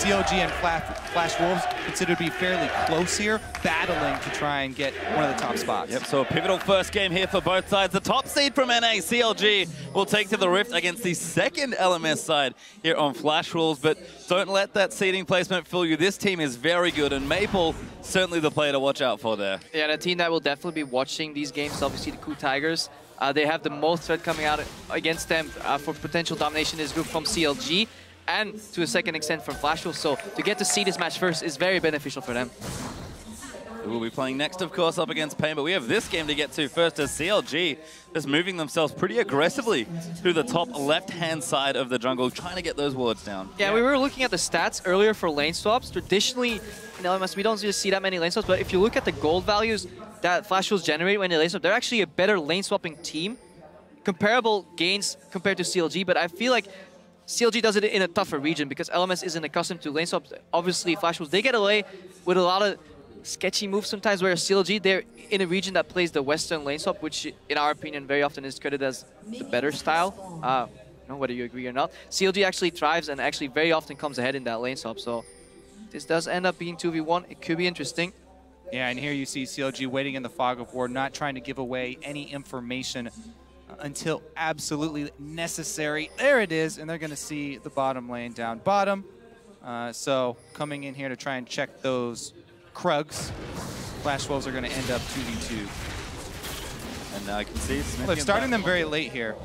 CLG and Flash Wolves considered to be fairly close here, battling to try and get one of the top spots. Yep, so a pivotal first game here for both sides. The top seed from NA, CLG, will take to the Rift against the second LMS side here on Flash Wolves, but don't let that seeding placement fool you. This team is very good, and Maple, certainly the player to watch out for there. Yeah, the team that will definitely be watching these games, obviously the Coup Tigers. They have the most threat coming out against them for potential domination in this group from CLG, and to a second extent from Flash Wolves. So to get to see this match first is very beneficial for them. We'll be playing next, of course, up against Pain, but we have this game to get to first as CLG is moving themselves pretty aggressively to the top left-hand side of the jungle, trying to get those wards down. Yeah, we were looking at the stats earlier for lane swaps. Traditionally, in LMS, we don't really see that many lane swaps, but if you look at the gold values that Flash Wolves generate when they lane swap, they're actually a better lane swapping team. Comparable gains compared to CLG, but I feel like CLG does it in a tougher region because LMS isn't accustomed to lane swaps. Obviously, Flash Wolves, they get away with a lot of sketchy moves sometimes, whereas CLG, they're in a region that plays the Western lane swap, which in our opinion very often is credited as the better style. Whether you agree or not. CLG actually thrives and actually very often comes ahead in that lane swap, so this does end up being 2v1. It could be interesting. Yeah, and here you see CLG waiting in the fog of war, not trying to give away any information until absolutely necessary. There it is, and they're going to see the bottom lane down bottom. So coming in here to try and check those Krugs. Flash Wolves are going to end up 2v2. And now I can see Smith. Well, they're starting them very late here.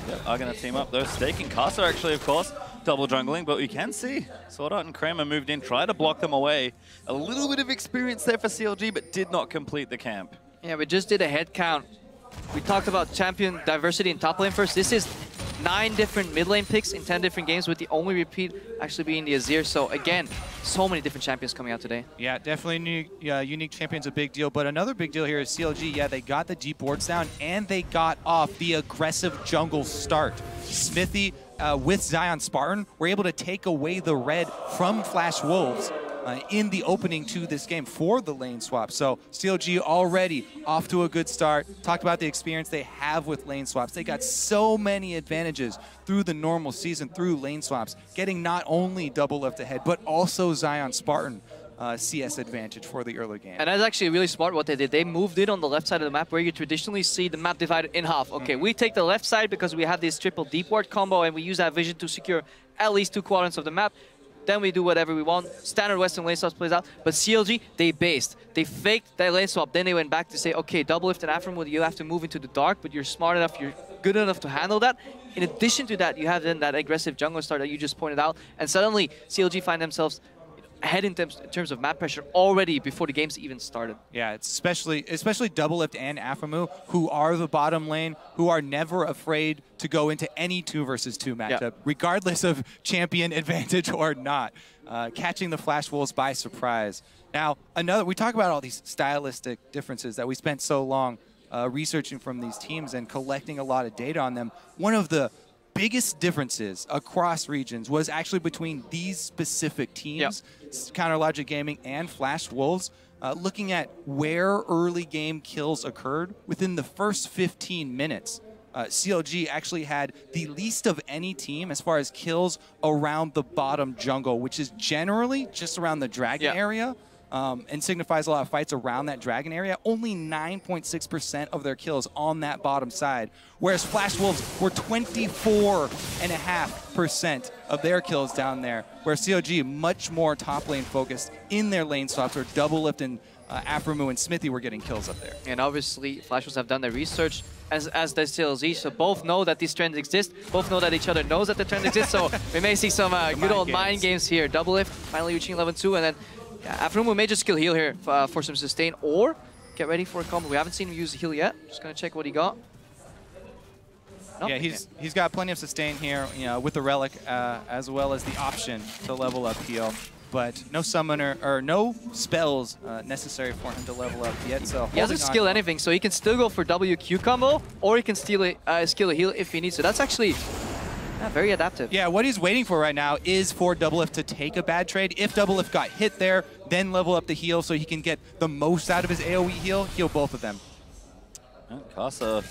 Yep, are going to team up. They're staking Casa, actually, of course, double jungling, but we can see Sword Art and Kramer moved in, try to block them away. A little bit of experience there for CLG, but did not complete the camp. Yeah, we just did a head count. We talked about champion diversity in top lane first. This is 9 different mid lane picks in 10 different games, with the only repeat actually being the Azir. So again, so many different champions coming out today. Yeah, definitely unique champion's a big deal, but another big deal here is CLG. Yeah, they got the deep wards down and they got off the aggressive jungle start. Smithy with Zion Spartan were able to take away the red from Flash Wolves in the opening to this game for the lane swap. So CLG already off to a good start. Talked about the experience they have with lane swaps. They got so many advantages through the normal season, through lane swaps, getting not only double left ahead, but also Zion Spartan CS advantage for the early game. And that's actually really smart what they did. They moved it on the left side of the map where you traditionally see the map divided in half. Okay, we take the left side because we have this triple deep ward combo and we use that vision to secure at least 2 quadrants of the map. Then we do whatever we want. Standard Western lane swaps plays out. But CLG, they based. They faked that lane swap. Then they went back to say, okay, double lift and Afro mode, you have to move into the dark, but you're smart enough, you're good enough to handle that. In addition to that, you have then that aggressive jungle start that you just pointed out. And suddenly, CLG find themselves ahead in terms of map pressure already before the game's even started. Yeah, it's especially Double Lift and Aphromu, who are the bottom lane, who are never afraid to go into any 2 versus 2 matchup, regardless of champion advantage or not, catching the Flash Wolves by surprise. Now, we talk about all these stylistic differences that we spent so long researching from these teams and collecting a lot of data on them. One of the biggest differences across regions was actually between these specific teams, Counter Logic Gaming and Flash Wolves, looking at where early game kills occurred within the first 15 minutes. CLG actually had the least of any team as far as kills around the bottom jungle, which is generally just around the dragon area. And signifies a lot of fights around that dragon area. Only 9.6% of their kills on that bottom side, whereas Flash Wolves were 24.5% of their kills down there, where CLG much more top lane focused in their lane swaps, where Double Lift and Aphromu and Smithy were getting kills up there. And obviously, Flash Wolves have done their research, as does CLG, so both know that these trends exist, both know that each other knows that the trend exists, so we may see some good old mind games here. Double Lift finally reaching level 2, and then Aphromu may just skill heal here for some sustain, or get ready for a combo. We haven't seen him use the heal yet. Just gonna check what he got. Yeah, he's got plenty of sustain here, with the relic, as well as the option to level up heal. But no summoner or no spells necessary for him to level up yet. So he hasn't skilled anything, so he can still go for WQ combo, or he can skill a heal if he needs to. That's actually very adaptive. Yeah, what he's waiting for right now is for Double Lift to take a bad trade. If Double Lift got hit there, then level up the heal so he can get the most out of his AoE heal both of them. Casa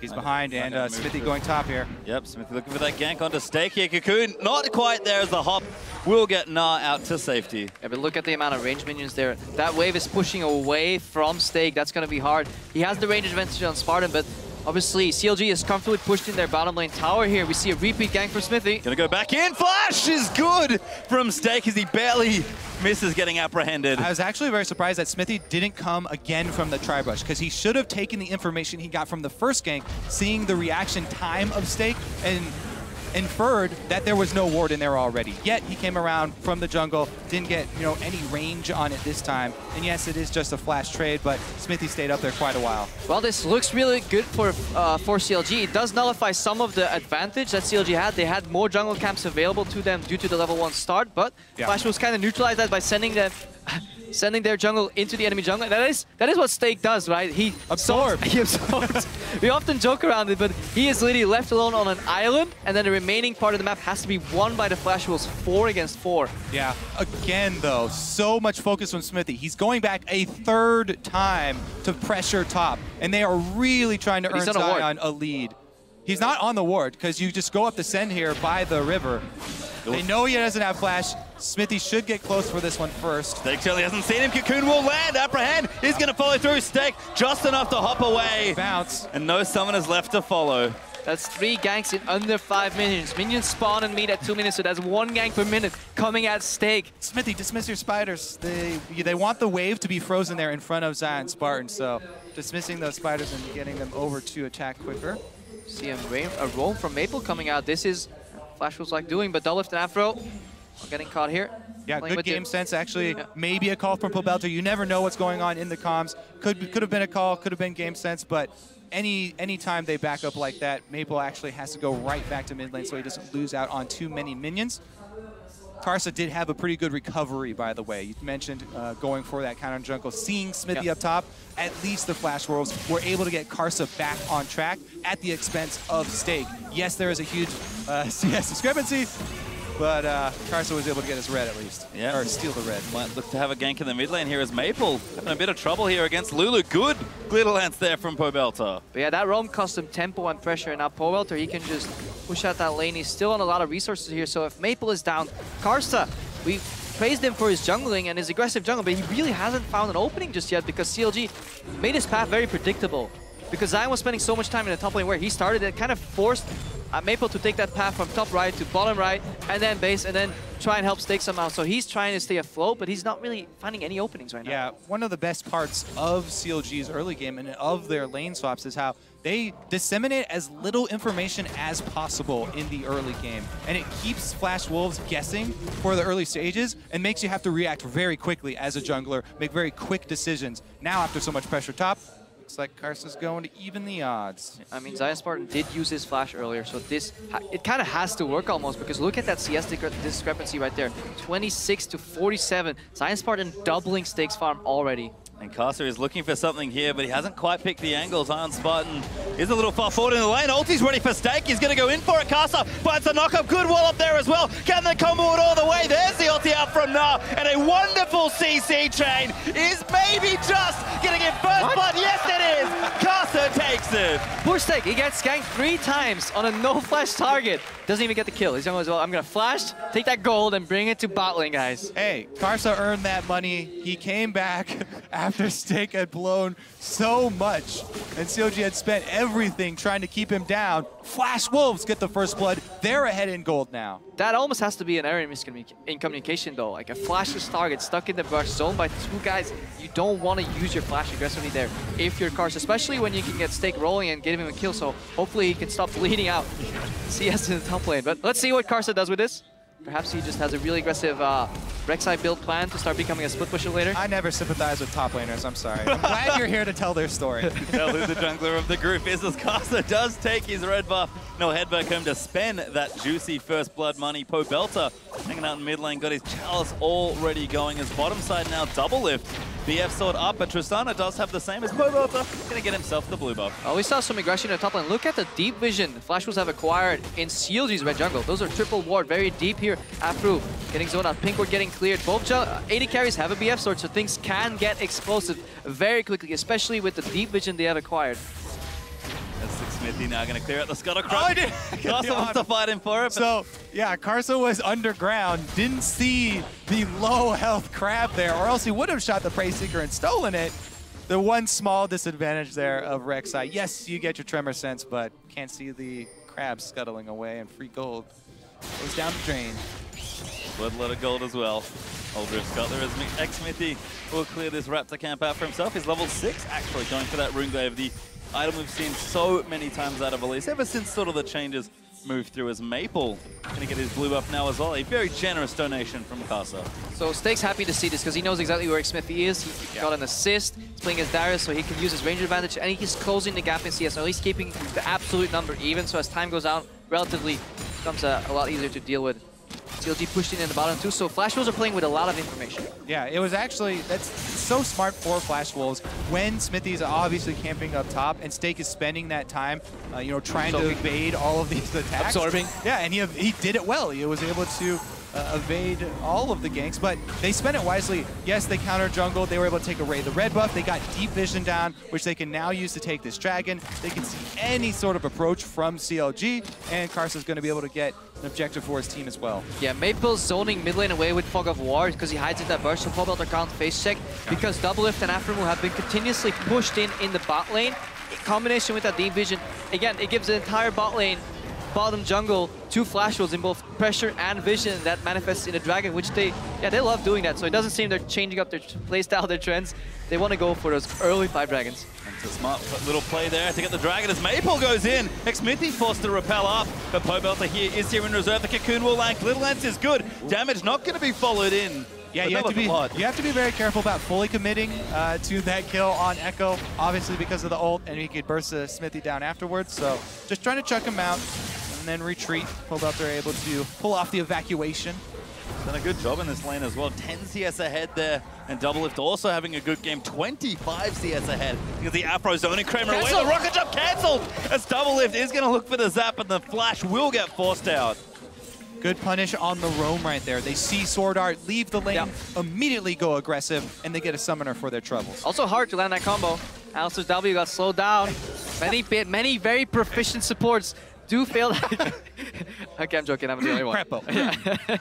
He's behind, and Smithy going top here. Yep, Smithy looking for that gank onto Stake here. Cocoon not quite there as the hop will get Nah out to safety. Yeah, but look at the amount of range minions there. That wave is pushing away from Stake. That's going to be hard. He has the range advantage on Spartan, but obviously CLG is comfortably pushed in their bottom lane tower here. We see a repeat gank from Smithy. Gonna go back in. Flash is good from Stake as he barely misses getting apprehended. I was actually very surprised that Smithy didn't come again from the tri-brush, because he should have taken the information he got from the first gank, seeing the reaction time of Stake, and inferred that there was no ward in there already. Yet he came around from the jungle, didn't get any range on it this time. And yes, it is just a flash trade, but Smithy stayed up there quite a while. Well, this looks really good for CLG. It does nullify some of the advantage that CLG had. They had more jungle camps available to them due to the level 1 start, but Flash was kind of neutralized that by sending their jungle into the enemy jungle. That is what Stake does, right? He absorbs. He absorbs. We often joke around it, but he is literally left alone on an island, and then the remaining part of the map has to be won by the Flash Wolves 4 against 4. Yeah, again though, so much focus from Smithy. He's going back a third time to pressure top, and they are really trying to earn Zion a lead. He's not on the ward, because you just go up the send here by the river. They know he doesn't have flash. Smithy should get close for this one first. Stake certainly hasn't seen him. Cocoon will land. Apprehend. He's going to follow through. Stake just enough to hop away. Bounce. And no summoners left to follow. That's 3 ganks in under 5 minutes. Minions spawn and meet at 2 minutes, so that's 1 gank per minute coming at Stake. Smithy, dismiss your spiders. They want the wave to be frozen there in front of Zion Spartan, so dismissing those spiders and getting them over to attack quicker. See a roam from Maple coming out. This is Flash was like doing, but double lift and Afro getting caught here. Yeah, good game sense actually. Yeah. Maybe a call from Pobelter. You never know what's going on in the comms. Could have been a call, could have been game sense, but any time they back up like that, Maple actually has to go right back to mid lane so he doesn't lose out on too many minions. Karsa did have a pretty good recovery, by the way. You mentioned going for that counter jungle, seeing Smithy up top. At least the Flash Wolves were able to get Karsa back on track at the expense of Stake. Yes, there is a huge CS discrepancy, but Karsa was able to get his red at least. Yeah. Or steal the red. Might look to have a gank in the mid lane here as Maple having a bit of trouble here against Lulu. Good glitter lance there from Pobelter. But yeah, that roam cost him tempo and pressure, and now Pobelter, he can just push out that lane. He's still on a lot of resources here, so if Maple is down, Karsa, we praised him for his jungling and his aggressive jungle, but he really hasn't found an opening just yet because CLG made his path very predictable. Because Zion was spending so much time in the top lane where he started, it kind of forced Maple to take that path from top right to bottom right, and then base, and then try and help Stake somehow. So he's trying to stay afloat, but he's not really finding any openings right now. Yeah, one of the best parts of CLG's early game and of their lane swaps is how they disseminate as little information as possible in the early game. And it keeps Flash Wolves guessing for the early stages and makes you have to react very quickly as a jungler, make very quick decisions. Now, after so much pressure top, looks like Karsa's going to even the odds. I mean, Zion Spartan did use his flash earlier, so it kind of has to work almost, because look at that CS discrepancy right there. 26 to 47. Zion Spartan doubling Stake's farm already. And Karsa is looking for something here, but he hasn't quite picked the angle. Zion Spartan is a little far forward in the lane. Ulti's ready for Stake. He's going to go in for it. Karsa finds the knock-up. Good wall up there as well. Can they combo it all the way? There's the ulti out from Nah. And a wonderful CC chain is maybe just getting it first blood. Yes, it is. Karsa takes it. Poor Stake. He gets skanked 3 times on a no-flash target. Doesn't even get the kill. He's going as well. I'm going to flash, take that gold, and bring it to bot lane, guys. Hey, Karsa earned that money. He came back after Stake had blown so much, and CLG had spent everything trying to keep him down. Flash Wolves get the first blood. They're ahead in gold now. That almost has to be an error in communication, though. Like a flashless target stuck in the brush, zoned by 2 guys. You don't want to use your flash aggressively there if you're Karsa, especially when you can get Stake rolling and get him a kill. So hopefully he can stop bleeding out CS in the top lane. But let's see what Karsa does with this. Perhaps he just has a really aggressive Rek'Sai build plan to start becoming a split pusher later. I never sympathize with top laners, I'm sorry. I'm glad you're here to tell their story. Tell who the jungler of the group is, as Karsa does take his red buff. No, head back home to spend that juicy first blood money. Pobelter hanging out in mid lane, got his chalice already going. His bottom side now double lift. BF sword up, but Tristana does have the same as Pobelter. Gonna get himself the blue buff. Oh, we saw some aggression in the top lane. Look at the deep vision the Flash Wolves have acquired in CLG's red jungle. Those are triple ward, very deep here. Afro getting zoned out, pink ward getting cleared. Both AD carries have a BF sword, so things can get explosive very quickly, especially with the deep vision they have acquired. That's Smithy now going to clear out the Scuttle Oh, Crab. I Karsa wants to fight him for it. So, yeah, Karsa was underground, didn't see the low health crab there, or else he would have shot the Prey Seeker and stolen it. The one small disadvantage there of Rek'Sai. Yes, you get your Tremor Sense, but can't see the crab scuttling away, and free gold goes down the drain. Would let it gold as well. Oldrift Scuttler as X-Smithy will clear this Raptor camp out for himself. He's level 6, actually, going for that Runeglaive, the item we've seen so many times out of Elise, ever since sort of the changes moved through, as Maple going to get his blue buff now as well. A very generous donation from Karsa. So Steak's happy to see this because he knows exactly where X-Smithy is. He got an assist. He's playing as Darius, so he can use his range advantage, and he's closing the gap in CS, or at least keeping the absolute number even. So as time goes on, relatively becomes a lot easier to deal with. CLG pushed in the bottom too, so Flash Wolves are playing with a lot of information. Yeah, it was actually, that's so smart for Flash Wolves when Smithy's obviously camping up top and Steak is spending that time, you know, trying to evade all of these attacks. Absorbing. Yeah, and he did it well. He was able to evade all of the ganks, but they spent it wisely. Yes, they counter jungle. They were able to take away the red buff. They got deep vision down, which they can now use to take this dragon. They can see any sort of approach from CLG, and Karsa's going to be able to get an objective for his team as well. Yeah, Maple's zoning mid lane away with Fog of War because he hides in that burst, so Pobelter can't face check because Doublelift and Aftermoon have been continuously pushed in the bot lane. In combination with that deep vision, again, it gives the entire bot lane, bottom jungle, 2 Flash Wolves in both pressure and vision that manifests in a dragon, which they love doing that. So it doesn't seem they're changing up their playstyle, their trends. They want to go for those early 5 dragons. It's a smart little play there to get the dragon as Maple goes in. X-Smithy forced to repel up, but Pobelter is here in reserve. The Cocoon will land. Little Lance is good. Damage not going to be followed in. Yeah, you have to be very careful about fully committing to that kill on Echo, obviously because of the ult, and he could burst the Smithy down afterwards. So just trying to chuck him out and then retreat. Pobelter able to pull off the evacuation. Done a good job in this lane as well. 10 CS ahead there, and Doublelift also having a good game. 25 CS ahead because the Afro zoning Kramer away. The rocket jump cancelled as Doublelift is going to look for the zap, and the flash will get forced out. Good punish on the roam right there. They see Sword Art, leave the lane, immediately go aggressive, and they get a summoner for their troubles. Also hard to land that combo. Alistair's W got slowed down. Many very proficient supports do fail. Okay, I'm joking. I'm the only one. Prepo.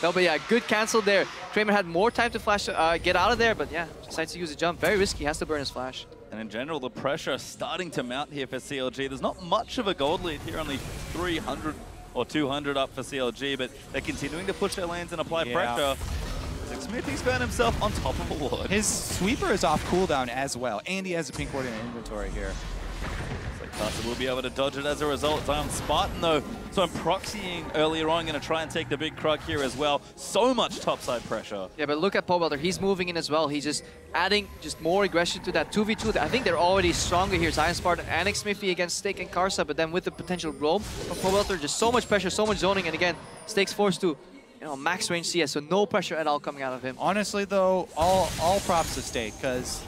No, but yeah, good cancel there. Kramer had more time to flash, get out of there, but yeah, decides to use a jump. Very risky. Has to burn his flash. And in general, the pressure starting to mount here for CLG. There's not much of a gold lead here, only 300 or 200 up for CLG, but they're continuing to push their lanes and apply pressure. Smithy's found himself on top of a ward. His sweeper is off cooldown as well, and he has a pink ward in inventory here. Karsa will be able to dodge it as a result. I'm Spartan though, so I'm proxying earlier on, going to try and take the big Krug here as well. So much topside pressure. Yeah, but look at Pobelter. He's moving in as well. He's just adding more aggression to that 2v2. I think they're already stronger here. Zion Spartan and X-Smithy against Steak and Karsa, but then with the potential roam from Pobelter, just so much pressure, so much zoning, and again, Steak's forced to max range CS, so no pressure at all coming out of him. Honestly though, all props to Steak, because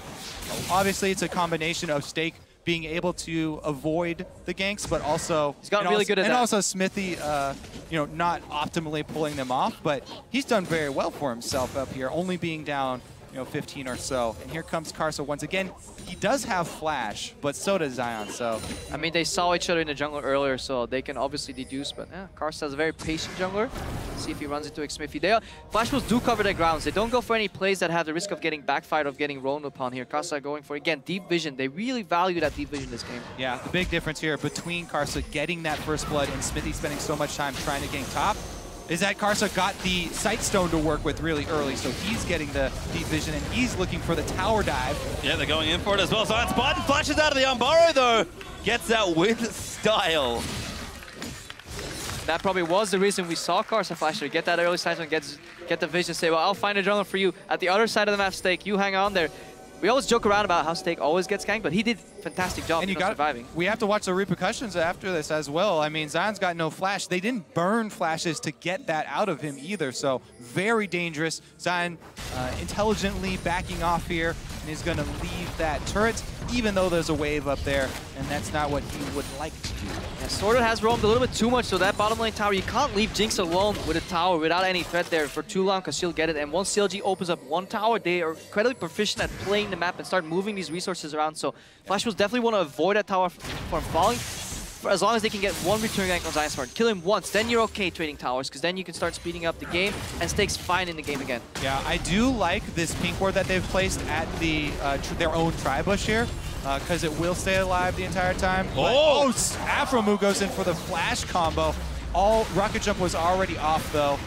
obviously it's a combination of Steak being able to avoid the ganks, but also he's gotten really good at that. And also Smithy, not optimally pulling them off, but he's done very well for himself up here, only being down 15 or so. And here comes Karsa once again. He does have flash, but so does Zion. So I mean, they saw each other in the jungle earlier, so they can obviously deduce. But yeah, Karsa is a very patient jungler. Let's see if he runs into X-Smithy. Flash Wolves do cover their grounds. They don't go for any plays that have the risk of getting backfired, of getting roamed upon here. Karsa going for, again, deep vision. They really value that deep vision this game. Yeah, the big difference here between Karsa getting that first blood and Smithy spending so much time trying to gank top is that Karsa got the Sight Stone to work with really early, so he's getting the deep vision, and he's looking for the tower dive. Yeah, they're going in for it as well. Zion Spartan flashes out of the Unburrow, though. Gets out with style. That probably was the reason we saw Karsa flash there. Get that early Sight Stone, get the vision, say, well, I'll find a jungler for you at the other side of the map, Steak. You hang on there. We always joke around about how Steak always gets ganked, but he did a fantastic job surviving. We have to watch the repercussions after this as well. I mean, Zion's got no flash. They didn't burn flashes to get that out of him either, so very dangerous. Zion intelligently backing off here, and he's going to leave that turret, even though there's a wave up there, and that's not what he would like to do. Yeah, Sorter has roamed a little bit too much, so that bottom lane tower, you can't leave Jinx alone with a tower without any threat there for too long, because she'll get it. And once CLG opens up one tower, they are incredibly proficient at playing the map and start moving these resources around. So Flash Wolves definitely want to avoid that tower from falling. for as long as they can get one return gank on Zion Spartan. Kill him once, then you're okay trading towers, because then you can start speeding up the game, and Steak's fine in the game again. Yeah, I do like this pink ward that they've placed at the their own tri-bush here, because it will stay alive the entire time. Oh! Afromu goes in for the flash combo. All Rocket Jump was already off, though.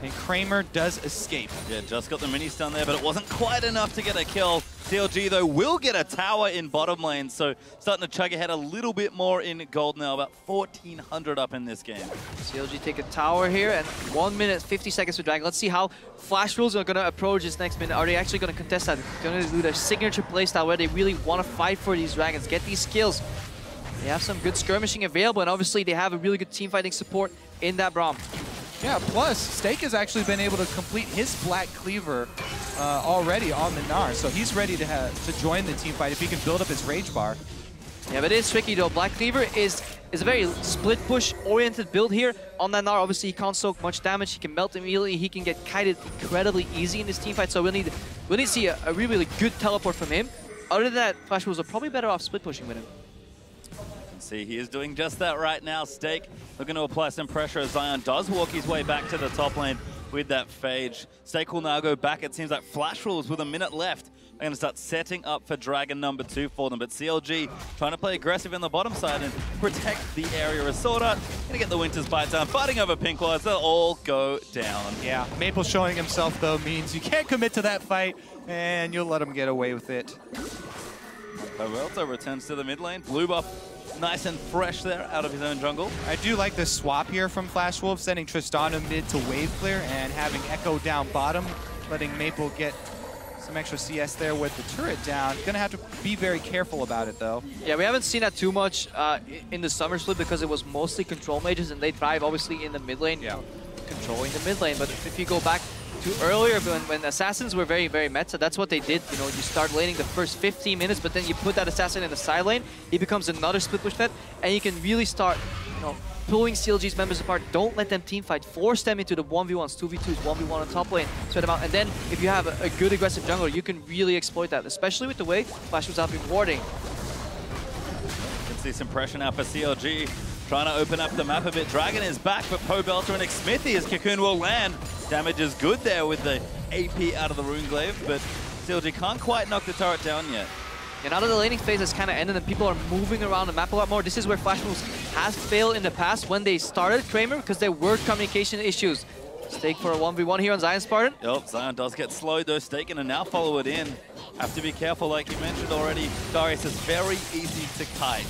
And Kramer does escape. Yeah, just got the mini stun there, but it wasn't quite enough to get a kill. CLG, though, will get a tower in bottom lane, so starting to chug ahead a little bit more in gold now, about 1,400 up in this game. CLG take a tower here, and 1 minute, 50 seconds for Dragon. Let's see how Flash Rules are going to approach this next minute. Are they actually going to contest that? Going to do their signature playstyle where they really want to fight for these Dragons, get these kills. They have some good skirmishing available, and obviously they have a really good team fighting support in that Braum. Yeah, plus, Steak has actually been able to complete his Black Cleaver already on the Gnar, so he's ready to join the team fight if he can build up his Rage Bar. Yeah, but it is tricky though. Black Cleaver is a very split push oriented build here on that Gnar. Obviously, he can't soak much damage, he can melt immediately, he can get kited incredibly easy in this team fight, so we'll need to see a really good teleport from him. Other than that, Flash Wolves are probably better off split pushing with him. See, he is doing just that right now. Steak looking to apply some pressure as Zion does walk his way back to the top lane with that Phage. Steak will now go back. It seems like Flash Rules with a minute left are going to start setting up for Dragon number 2 for them. But CLG trying to play aggressive in the bottom side and protect the area as Sword Art. Going to get the Winter's Bite down, fighting over pink wards. They'll all go down. Yeah, Maple showing himself, though, means you can't commit to that fight, and you'll let him get away with it. Peralta returns to the mid lane. Blue buff nice and fresh there out of his own jungle. I do like this swap here from Flash Wolf, sending Tristana mid to wave clear and having Echo down bottom, letting Maple get some extra CS there with the turret down. Gonna have to be very careful about it, though. Yeah, we haven't seen that too much in the summer split because it was mostly control mages and they thrive obviously in the mid lane, controlling the mid lane. But if you go back to earlier when assassins were very meta, that's what they did. You know, you start laning the first 15 minutes, but then you put that assassin in the side lane, he becomes another split push threat, and you can really start, you know, pulling CLG's members apart. Don't let them team fight. Force them into the 1v1s, 2v2s, 1v1 on top lane. Spread them out. And then if you have a good aggressive jungler, you can really exploit that, especially with the way Flash was out been warding. You can see some pressure now for CLG. Trying to open up the map a bit. Dragon is back, but Pobelter and Xmithy as Cocoon will land. Damage is good there with the AP out of the Runeglaive, but CLG can't quite knock the turret down yet. And now that the laning phase has kind of ended and people are moving around the map a lot more, this is where Flash Wolves has failed in the past when they started Kramer because there were communication issues. Steak for a 1v1 here on Zion Spartan. Yep, Zion does get slowed though. Steak and now follow it in. Have to be careful, like you mentioned already. Darius is very easy to kite.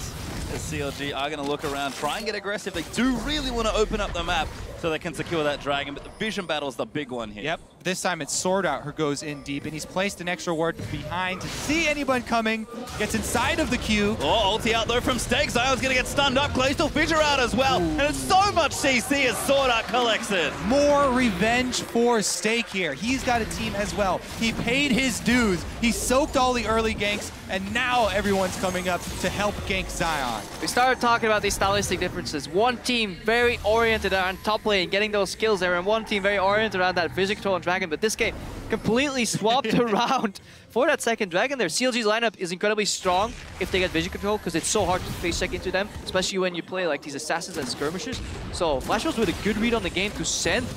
As CLG are going to look around, try and get aggressive. They do really want to open up the map so they can secure that dragon, but the vision battle is the big one here. Yep, this time it's Sword Art who goes in deep, and he's placed an extra ward behind to see anyone coming, gets inside of the queue. Oh, ulti out though from Steak. Zion's going to get stunned up. Glacial Fissure out as well. And it's so much CC as Sword Art collects it. More revenge for Steak here. He's got a team as well. He paid his dues. He soaked all the early ganks, and now everyone's coming up to help gank Zion. We started talking about these stylistic differences. One team very oriented on top lane, getting those kills there, and one team very oriented around that vision control and dragon, but this game completely swapped around for that second dragon there. CLG's lineup is incredibly strong if they get vision control because it's so hard to face check into them, especially when you play like these assassins and skirmishers. So Flash Wolves with a good read on the game to send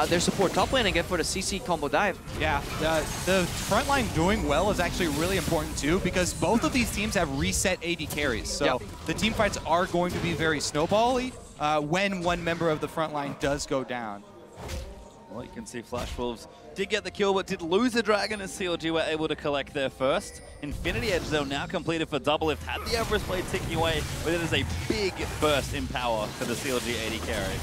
their support top lane again for the CC combo dive. Yeah, the front line doing well is actually really important too because both of these teams have reset AD carries. So the team fights are going to be very snowball-y when one member of the front line does go down. Well, you can see Flash Wolves did get the kill, but did lose a dragon as CLG were able to collect their first. Infinity Edge, though, now completed for double lift. Had the Everest Blade ticking away, but it is a big burst in power for the CLG AD carry.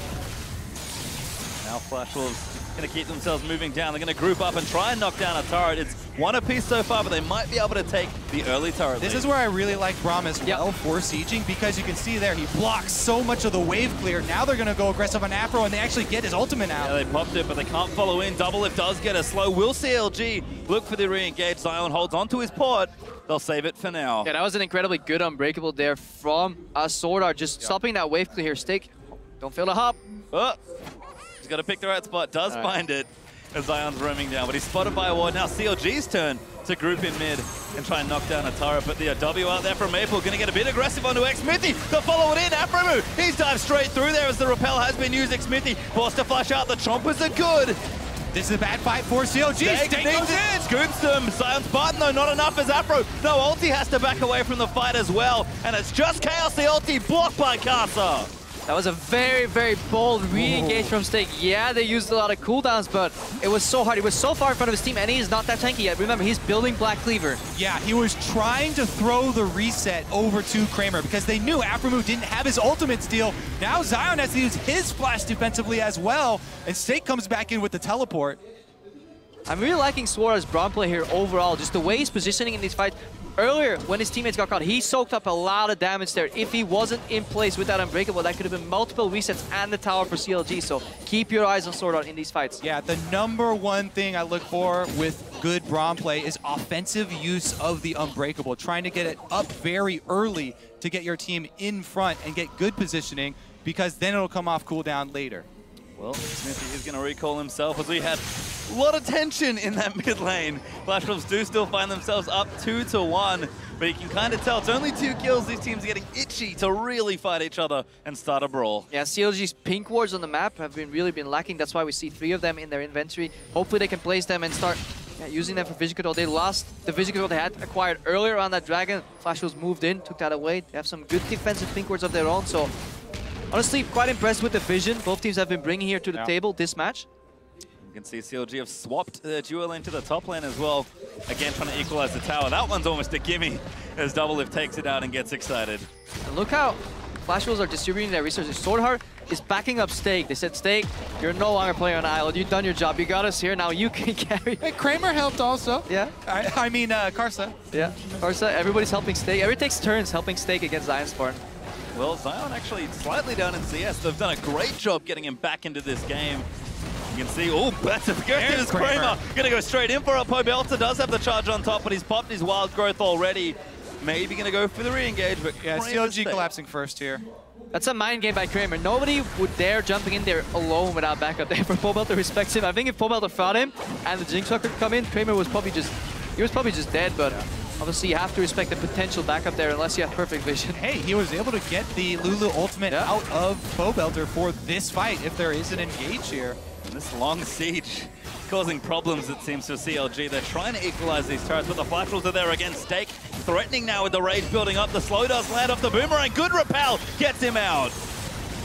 Now Flash Wolves going to keep themselves moving down. They're going to group up and try and knock down a turret. It's one apiece so far, but they might be able to take the early turret This lead. is where I really like Braum as well for sieging because you can see there he blocks so much of the wave clear. Now they're going to go aggressive on Afro and they actually get his ultimate out. Yeah, they popped it, but they can't follow in. Double lift does get a slow. Will CLG look for the re-engage? Zion holds onto his port. They'll save it for now. Yeah, that was an incredibly good unbreakable there from Sword Art, just stopping that wave clear here. Steak, don't fail to hop. Oh. Got to pick the right spot, does find it. as Zion's roaming down, but he's spotted by a ward. Now CLG's turn to group in mid and try and knock down a turret, but the W out there from Maple, going to get a bit aggressive onto Xmithy. They'll follow it in. Aphromoo, he's dived straight through there as the repel has been used. Xmithy forced to flash out. The Chompers are good. This is a bad fight for CLG. Stake goes in. Scoops them. Sion Spartan, though, not enough as Afro. No, ulti has to back away from the fight as well. And it's just Chaos, the ulti, blocked by Casa. That was a very, very bold re-engage from Stake. Yeah, they used a lot of cooldowns, but it was so hard. He was so far in front of his team, and he's not that tanky yet. Remember, he's building Black Cleaver. Yeah, he was trying to throw the reset over to Kramer because they knew Aphromoo didn't have his ultimate steal. Now Zion has to use his flash defensively as well, and Stake comes back in with the teleport. I'm really liking Suara's Braum play here overall, just the way he's positioning in these fights. Earlier, when his teammates got caught, he soaked up a lot of damage there. If he wasn't in place with that Unbreakable, that could have been multiple resets and the tower for CLG, so keep your eyes on Sword Art in these fights. Yeah, the #1 thing I look for with good Braum play is offensive use of the Unbreakable, trying to get it up very early to get your team in front and get good positioning, because then it'll come off cooldown later. Well, Smithy is going to recall himself as we had a lot of tension in that mid lane. Flash Wolves do still find themselves up 2-1, but you can kind of tell it's only 2 kills. These teams are getting itchy to really fight each other and start a brawl. Yeah, CLG's pink wards on the map have really been lacking. That's why we see 3 of them in their inventory. Hopefully they can place them and start using them for vision control. They lost the vision control they had acquired earlier on that dragon. Flash Wolves moved in, took that away. They have some good defensive pink wards of their own, so honestly, quite impressed with the vision both teams have been bringing here to the table this match. You can see CLG have swapped the duo lane to the top lane as well. Again, trying to equalize the tower. That one's almost a gimme as Doublelift takes it out and gets excited. And look how Flash Wolves are distributing their resources. Swordheart is backing up Stake. They said, Stake, you're no longer playing on Island. You've done your job. You got us here. Now you can carry. Hey, Kramer helped also. Yeah. I mean, Karsa. Yeah, Karsa. Everybody's helping Stake. Everybody takes turns helping Stake against Zion Spartan. Well, Zion actually slightly down in CS. They've done a great job getting him back into this game. You can see, oh, better goes Kramer. Gonna go straight in for it. Pobelta does have the charge on top, but he's popped his wild growth already. Maybe gonna go for the re-engage, but yeah, CLG collapsing first here. That's a mind game by Kramer. Nobody would dare jumping in there alone without backup there for Pobelta respects him. I think if Pobelta fought him and the Jinx could come in, Kramer was probably just, dead, but obviously you have to respect the potential backup there unless you have perfect vision. Hey, he was able to get the Lulu ultimate out of Pobelter for this fight if there is an engage here. And this long siege causing problems, it seems, for CLG. They're trying to equalize these turrets, but the Flash Wolves are there against Stake. Threatening now with the rage building up. The slow does land off the boomerang. Good repel gets him out.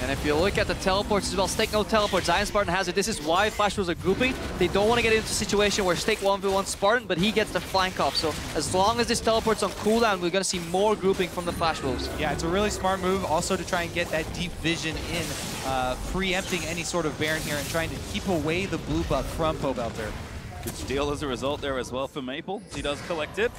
And if you look at the teleports as well, Stake no teleport, Zion Spartan has it. This is why Flash Wolves are grouping. They don't want to get into a situation where Stake 1v1 Spartan, but he gets the flank off. So as long as this teleport's on cooldown, we're going to see more grouping from the Flash Wolves. Yeah, it's a really smart move also to try and get that deep vision in, preempting any sort of Baron here and trying to keep away the blue buff from Pobelter. Good steal as a result there as well for Maple. He does collect it.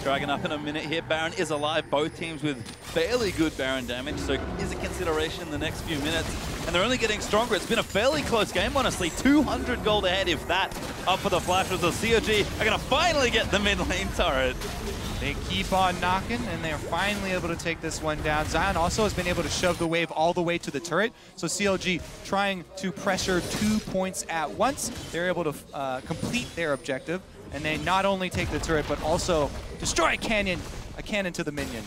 Dragon up in a minute here. Baron is alive. Both teams with fairly good Baron damage, so is a consideration in the next few minutes. And they're only getting stronger. It's been a fairly close game, honestly. 200 gold ahead, if that, up for the Flash Wolves. The CLG are going to finally get the mid lane turret. They keep on knocking, and they're finally able to take this one down. Zion also has been able to shove the wave all the way to the turret. So CLG trying to pressure 2 points at once. They're able to complete their objective. And they not only take the turret, but also destroy a cannon to the minion.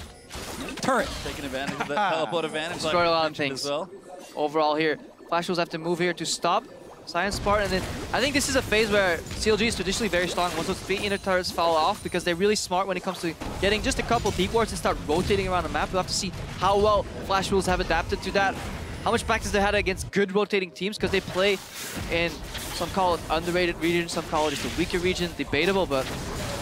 Turret. Taking advantage of the teleport advantage. Destroy a lot of things. As well. Overall here, Flash Wolves have to move here to stop Zion Spartan. And then I think this is a phase where CLG is traditionally very strong once those 3 inner turrets fall off, because they're really smart when it comes to getting just a couple deep wards and start rotating around the map. We'll have to see how well Flash Wolves have adapted to that. How much practice they had against good rotating teams, because they play in, some call it underrated region, some call it just a weaker region, debatable, but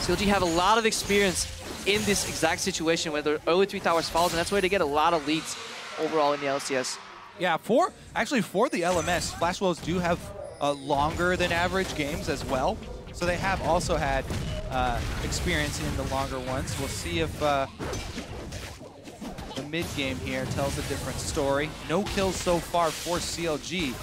CLG have a lot of experience in this exact situation where the early 3 towers falls, and that's where they get a lot of leads overall in the LCS. Yeah, for the LMS, Flash Wolves do have longer than average games as well, so they have also had experience in the longer ones. We'll see if the mid-game here tells a different story. No kills so far for CLG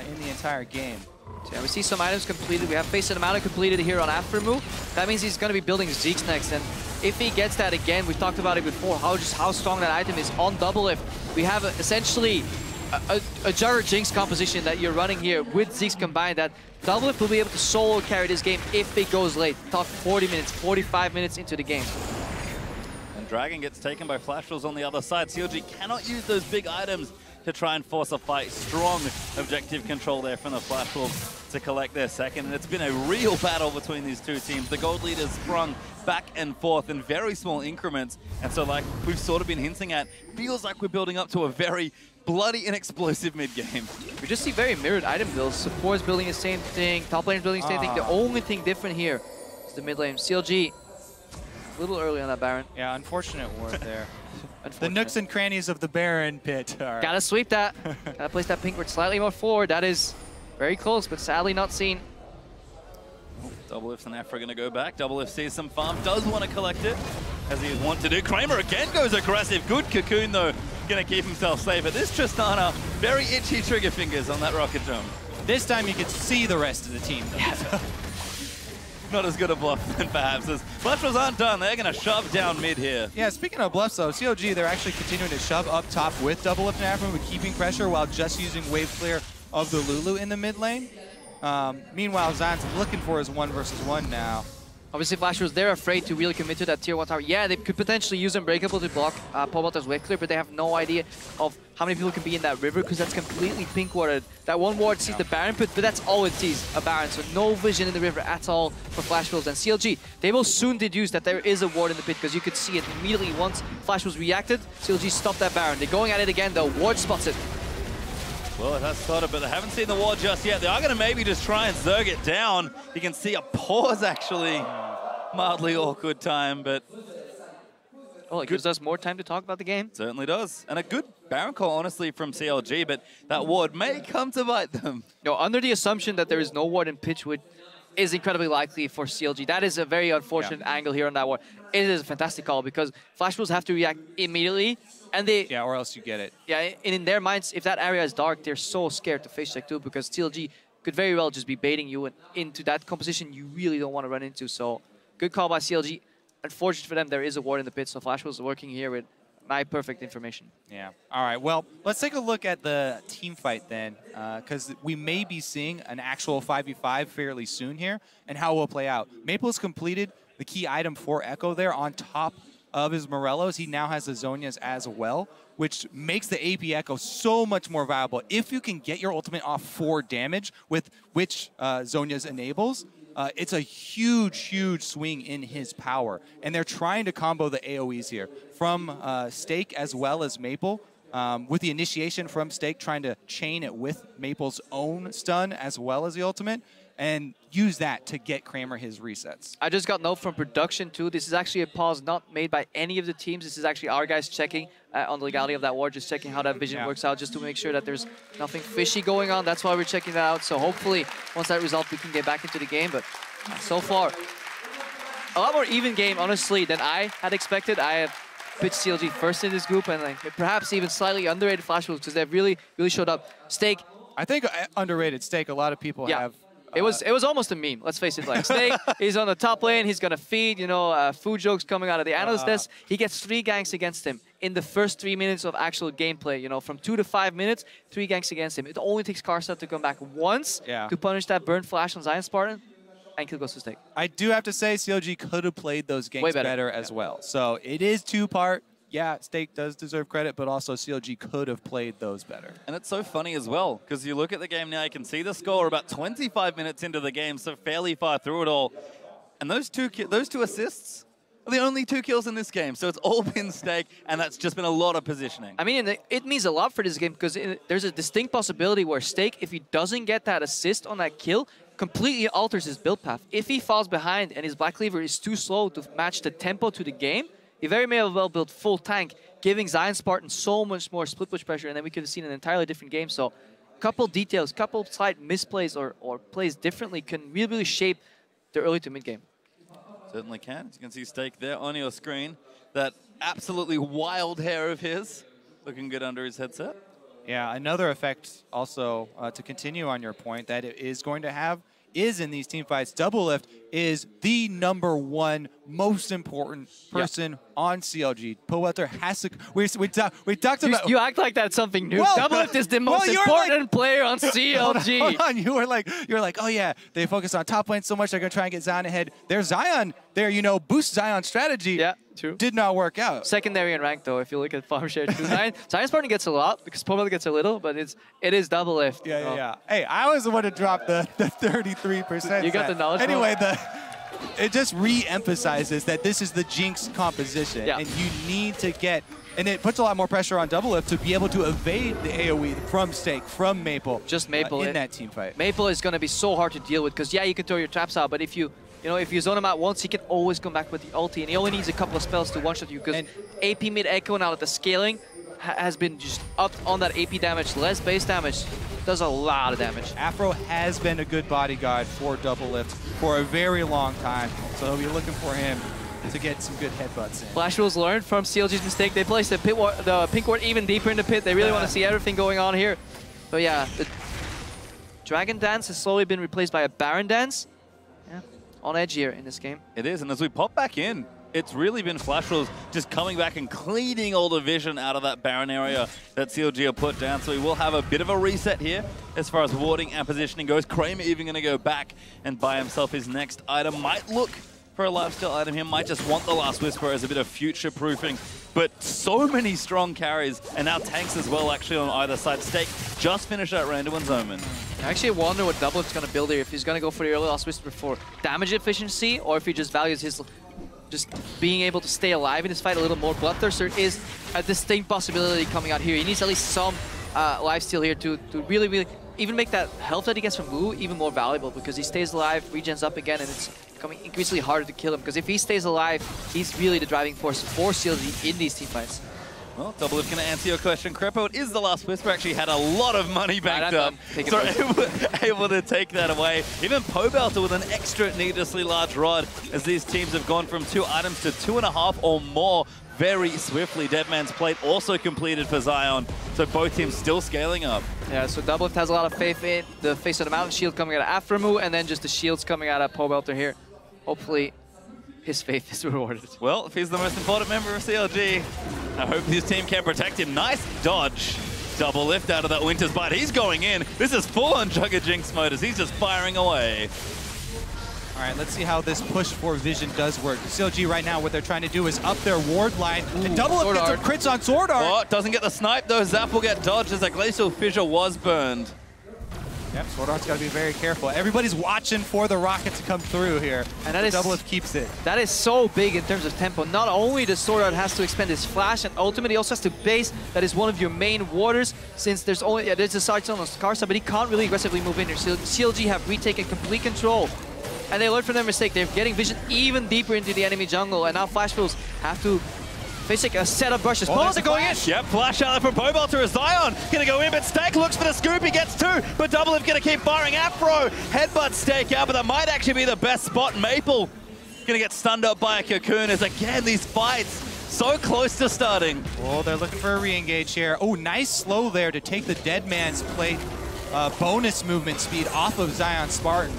in the entire game. So yeah, we see some items completed. We have Face and Amount completed here on Aphromoo. That means he's going to be building Zeke's next, and if he gets that again, we've talked about it before, how strong that item is on Doublelift. We have essentially a Jar Jinx composition that you're running here with Ziggs combined, that Doublelift will be able to solo carry this game if it goes late. Talk 40 minutes, 45 minutes into the game. And Dragon gets taken by Flash Rolls on the other side. CLG cannot use those big items to try and force a fight. Strong objective control there from the Flash Wolves to collect their second. And it's been a real battle between these two teams. The gold leaders sprung back and forth in very small increments. And so, like we've sort of been hinting at, feels like we're building up to a very bloody and explosive mid-game. We just see very mirrored item builds. Support's building the same thing, top lane's building the same thing. The only thing different here is the mid lane. CLG, a little early on that Baron. Yeah, unfortunate ward there. The nooks and crannies of the Baron pit are... Gotta sweep that. Gotta place that pink ward slightly more forward. That is very close, but sadly not seen. Doublelift and F are going to go back. Doublelift sees some farm, does want to collect it, as he want to do. Kramer again goes aggressive. Good cocoon, though, going to keep himself safe. But this Tristana, very itchy trigger fingers on that rocket jump. This time you can see the rest of the team, though. Yeah. Not as good a bluff then, perhaps, as Flash Rolls aren't done. They're going to shove down mid here. Yeah, speaking of bluffs, though, CLG, they're actually continuing to shove up top with Doublelift and Afro, but keeping pressure while just using wave clear of the Lulu in the mid lane. Meanwhile, Zion's looking for his 1 versus 1 now. Obviously, Flash Rolls, they're afraid to really commit to that tier 1 tower. Yeah, they could potentially use Unbreakable to block Pobelter's wave clear, but they have no idea of how many people can be in that river because that's completely pink warded. That one ward sees the Baron pit, but that's all it sees, a Baron. So no vision in the river at all for Flash Rolls. And CLG, they will soon deduce that there is a ward in the pit because you could see it immediately once Flash was reacted. CLG stopped that Baron. They're going at it again, though. Ward spots it. Well, it has started, but they haven't seen the ward just yet. They are going to maybe just try and Zerg it down. You can see a pause, actually. Mildly awkward time, but... Well, it gives us more time to talk about the game. Certainly does. And a good Baron call, honestly, from CLG, but that ward may come to bite them. No, under the assumption that there is no ward in pitch, which is incredibly likely for CLG. That is a very unfortunate angle here on that ward. It is a fantastic call because Flash Wolves have to react immediately. And they, yeah, or else you get it. Yeah, and in their minds, if that area is dark, they're so scared to face check too because CLG could very well just be baiting you into that composition you really don't want to run into. So, good call by CLG. Unfortunate for them, there is a ward in the pit, so Flash was working here with my perfect information. Yeah. All right, well, let's take a look at the team fight then, because we may be seeing an actual 5v5 fairly soon here, and how it will play out. Maple has completed the key item for Echo there on top of his Morellos. He now has the Zhonya's as well, which makes the AP Echo so much more viable. If you can get your ultimate off 4 damage, with which Zhonya's enables, it's a huge, huge swing in his power. And they're trying to combo the AoEs here from Stake as well as Maple, with the initiation from Stake trying to chain it with Maple's own stun as well as the ultimate, and use that to get Kramer his resets. I just got note from production too. This is actually a pause not made by any of the teams. This is actually our guys checking on the legality of that ward, just checking how that vision works out, just to make sure that there's nothing fishy going on. That's why we're checking that out. So hopefully, once that resolved, we can get back into the game. But so far, a lot more even game, honestly, than I had expected. I had pitched CLG first in this group, and like, perhaps even slightly underrated Flash Wolves because they've really, really showed up. Stake. I think underrated Stake. A lot of people have. It was almost a meme, let's face it. Like, Stake, he's on the top lane, he's gonna feed, you know, food jokes coming out of the analyst desk. He gets 3 ganks against him in the first 3 minutes of actual gameplay. You know, from 2 to 5 minutes, 3 ganks against him. It only takes Karsa to come back once to punish that burn flash on Zion Spartan, and kill goes to Stake. I do have to say, CLG could have played those games better as well. So it is 2-part. Yeah, Stake does deserve credit, but also CLG could have played those better. And it's so funny as well, because you look at the game now, you can see the score about 25 minutes into the game, so fairly far through it all. And those two assists are the only 2 kills in this game, so it's all been Stake, and that's just been a lot of positioning. I mean, it means a lot for this game, because there's a distinct possibility where Stake, if he doesn't get that assist on that kill, completely alters his build path. If he falls behind and his Black Cleaver is too slow to match the tempo to the game, he very may well built full tank, giving Zion Spartan so much more split push pressure, and then we could have seen an entirely different game. So, couple details, couple slight misplays or plays differently can really shape the early to mid game. Certainly can. As you can see Stake there on your screen. That absolutely wild hair of his, looking good under his headset. Yeah, another effect also, to continue on your point, that it is going to have is in these team fights, Doublelift is the #1 most important person on CLG. Powelter has to. We talked about. You act like that's something new. Well, Doublelift is the most important player on CLG. Hold on. You were like, oh yeah, they focus on top lane so much. They're gonna try and get Zion ahead. There's Zion. There, boost Zion strategy. Yeah, true. Did not work out. Secondary in rank though, if you look at farm share too. Zion's partner gets a lot because Powelter gets a little, but it is Doublelift. Yeah. Hey, I was the one to drop the 33%. You got the knowledge. Anyway, it just re-emphasizes that this is the Jinx composition, and you need to get. And it puts a lot more pressure on Doublelift to be able to evade the AoE from Stake, from Maple. Just Maple in that team fight. Maple is going to be so hard to deal with because you can throw your traps out, but if you zone him out once, he can always come back with the ulti, and he only needs a couple of spells to one-shot you because AP mid Echo now that the scaling has been just up on that AP damage, less base damage, does a lot of damage. Afro has been a good bodyguard for Doublelift for a very long time, so he'll be looking for him to get some good headbutts in. Flash rules learned from CLG's mistake. They placed the pink ward even deeper in the pit. They really want to see everything going on here. So yeah, the Dragon Dance has slowly been replaced by a Baron Dance. Yeah, on edge here in this game. It is, and as we pop back in, it's really been Flash Rules just coming back and cleaning all the vision out of that Baron area that CLG have put down. So we will have a bit of a reset here as far as warding and positioning goes. Kramer even going to go back and buy himself his next item. Might look for a lifesteal item here. Might just want the Last Whisper as a bit of future-proofing. But so many strong carries, and now tanks as well actually on either side. Stake just finished that Randuin's Omen. I actually wonder what Doublelift's going to build here. If he's going to go for the early Last Whisper for damage efficiency, or if he just values his just being able to stay alive in this fight a little more. Bloodthirster is a distinct possibility coming out here. He needs at least some lifesteal here to really even make that health that he gets from Wu even more valuable, because he stays alive, regens up again, and it's becoming increasingly harder to kill him, because if he stays alive, he's really the driving force for CLG in these teamfights. Well, Doublelift going to answer your question. Crepo, it is the Last Whisper. Actually had a lot of money banked up. So able to take that away. Even Pobelter with an extra needlessly large rod, as these teams have gone from 2 items to 2.5 or more very swiftly. Deadman's Plate also completed for Zion. So both teams still scaling up. Yeah, so Doublelift has a lot of faith in the face of the mountain shield coming out of Aframu, and then just the shields coming out of Pobelter here. Hopefully his faith is rewarded. Well, if he's the most important member of CLG, I hope his team can protect him. Nice dodge. Doublelift out of that Winter's Bite. He's going in. This is full-on Jugger Jinx mode as he's just firing away. All right, let's see how this push for vision does work. CLG right now, what they're trying to do is up their ward line. And Doublelift gets some crits on Sword Art. Oh, doesn't get the snipe though. Zap will get dodged as that Glacial Fissure was burned. Yep, Sword Art's got to be very careful. Everybody's watching for the rocket to come through here. And that is Doublelift keeps it. That is so big in terms of tempo. Not only does Sword Art has to expend his flash and ultimate, he also has to base. That is one of your main warders, since there's a side zone on Skarsa, but he can't really aggressively move in here. So CLG have retaken complete control. And they learned from their mistake. They're getting vision even deeper into the enemy jungle, and now Flash Rules have to face a set of brushes. Powelter going in. Yep, flash out from Pobelter as Zion gonna go in, but Stake looks for the scoop. He gets 2, but Doublelift gonna keep firing. Afro headbutt Stake out, but that might actually be the best spot. Maple gonna get stunned up by a Cocoon as again these fights so close to starting. Well, they're looking for a re-engage here. Oh, nice slow there to take the Deadman's Plate bonus movement speed off of Zion Spartan.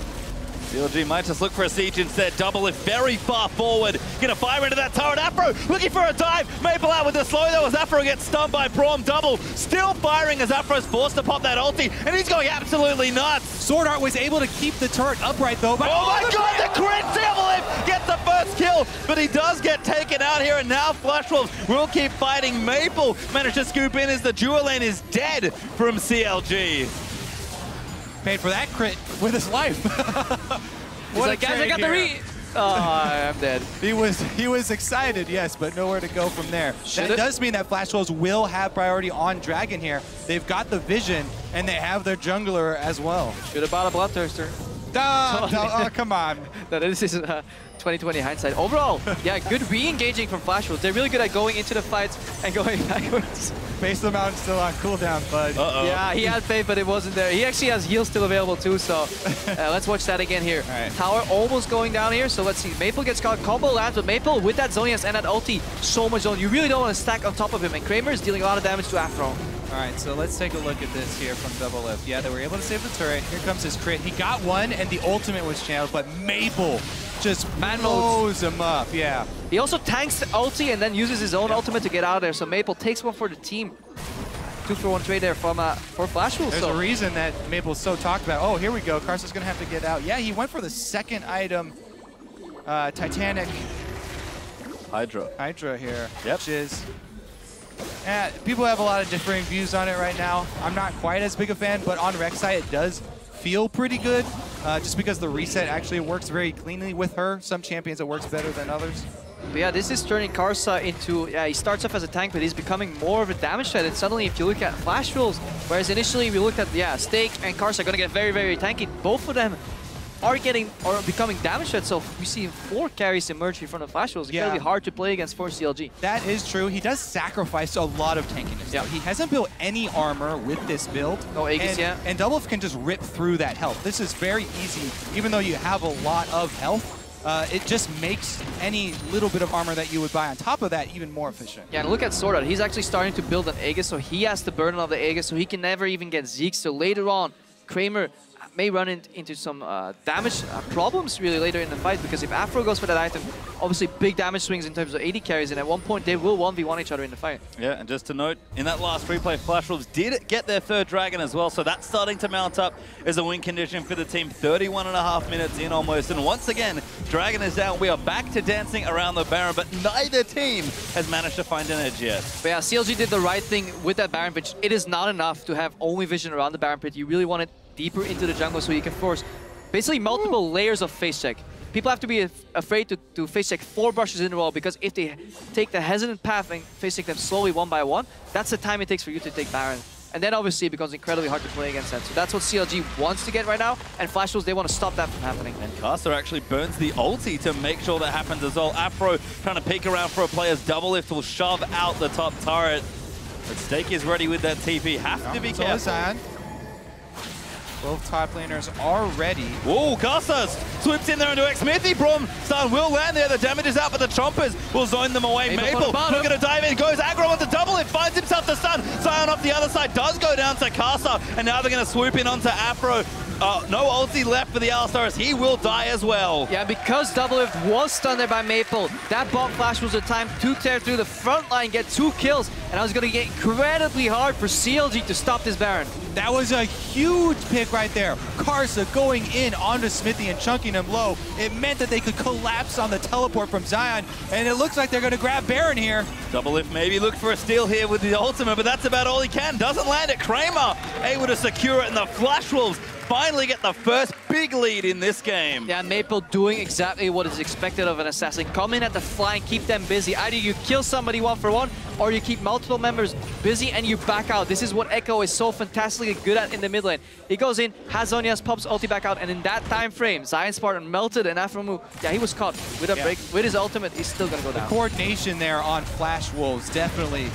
CLG might just look for a siege instead. Doublelift very far forward. Gonna fire into that turret. Afro looking for a dive. Maple out with the slow though as Afro gets stunned by Braum. Double still firing as Afro's forced to pop that ulti, and he's going absolutely nuts. Sword Art was able to keep the turret upright though. But oh my god, the crit! Doublelift gets the first kill, but he does get taken out here, and now Flash Wolves will keep fighting. Maple managed to scoop in as the dual lane is dead from CLG. Paid for that crit with his life. He's like, guys, I got the re. Oh, I'm dead. He was excited, yes, but nowhere to go from there. That does mean that Flash Wolves will have priority on Dragon here. They've got the vision, and they have their jungler as well. Should have bought a Bloodthirster. Oh, come on. No, this is 2020 hindsight. Overall, yeah, good re-engaging from Flash Wolves. They're really good at going into the fights and going backwards. Face the Mountain still on cooldown, bud. Yeah, he had faith, but it wasn't there. He actually has heals still available too, so let's watch that again here. Right. Tower almost going down here, so let's see. Maple gets caught, combo lands, but Maple with that Zonias and that ulti, so much zone. You really don't want to stack on top of him, and Kramer is dealing a lot of damage to Afro. All All right, so let's take a look at this here from Double Lift. Yeah, they were able to save the turret. Here comes his crit. He got one, and the ultimate was channeled, but Maple just blows him up. Yeah. He also tanks the ulti and then uses his own ultimate to get out of there. So Maple takes one for the team. 2-for-1 trade there from for Flash Wolves. There's a reason that Maple's so talked about. Oh, here we go. Karsa's going to have to get out. Yeah, he went for the second item. Titanic Hydra here, which is... people have a lot of differing views on it right now. I'm not quite as big a fan, but on Rek'Sai it does feel pretty good, just because the reset actually works very cleanly with her. Some champions it works better than others. But yeah, this is turning Karsa into, he starts off as a tank, but he's becoming more of a damage threat. And suddenly, if you look at Flash Wolves, whereas initially we looked at, Stake and Karsa are going to get very, very tanky, both of them are becoming damage threats. So we see 4 carries emerge in front of Flash Wolves. It's going to be hard to play against for CLG. That is true. He does sacrifice a lot of tankiness. Yeah. He hasn't built any armor with this build. No Aegis yet. And Double Lift can just rip through that health. This is very easy, even though you have a lot of health. It just makes any little bit of armor that you would buy on top of that even more efficient. Yeah, and look at Sword Art. He's actually starting to build an Aegis, so he has the burden of the Aegis, so he can never even get Zeke. So later on, Kramer may run into some damage problems really later in the fight, because if Afro goes for that item, obviously big damage swings in terms of AD carries, and at one point they will 1v1 each other in the fight. Yeah, and just to note, in that last replay, Flash Wolves did get their 3rd dragon as well, so that's starting to mount up as a win condition for the team. 31.5 minutes in almost, and once again, Dragon is down. We are back to dancing around the Baron, but neither team has managed to find an edge yet. But yeah, CLG did the right thing with that Baron Pit. It is not enough to have only vision around the Baron Pit. You really want it deeper into the jungle so you can force basically multiple layers of face check. People have to be afraid to face check 4 brushes in a row, because if they take the hesitant path and face check them slowly one by one, that's the time it takes for you to take Baron. And then obviously it becomes incredibly hard to play against that. So that's what CLG wants to get right now, and Flash Wolves, they want to stop that from happening. And Karsa actually burns the ulti to make sure that happens as well. Afro trying to peek around for a player's double lift will shove out the top turret. But Stake is ready with that TP. Have to be careful. Both top laners are ready. Whoa, Karsa swoops in there into X-Smithy. Brom Stun will land there. The damage is out, but the Chompers will zone them away. Maple looking to dive in, goes aggro onto double. It finds himself the stun. Zion off the other side does go down to Karsa, and now they're going to swoop in onto Afro. No ulti left for the Alistar, as he will die as well. Yeah, because Double Lift was stunned there by Maple, that bot Flash was the time to tear through the front line, get 2 kills, and I was going to get incredibly hard for CLG to stop this Baron. That was a huge pick right there. Karsa going in onto Smithy and chunking him low. It meant that they could collapse on the teleport from Zion, and it looks like they're going to grab Baron here. Double Lift maybe look for a steal here with the ultimate, but that's about all he can. Doesn't land it. Kramer able to secure it, and the Flash Wolves finally get the first big lead in this game. Yeah, Maple doing exactly what is expected of an assassin. Come in at the flank, keep them busy. Either you kill somebody 1-for-1, or you keep multiple members busy and you back out. This is what Echo is so fantastically good at in the mid lane. He goes in, has Zhonya's, pops ulti back out, and in that time frame, Zion Spartan melted, and Afromu, he was caught with a break. With his ultimate, he's still gonna go down. The coordination there on Flash Wolves definitely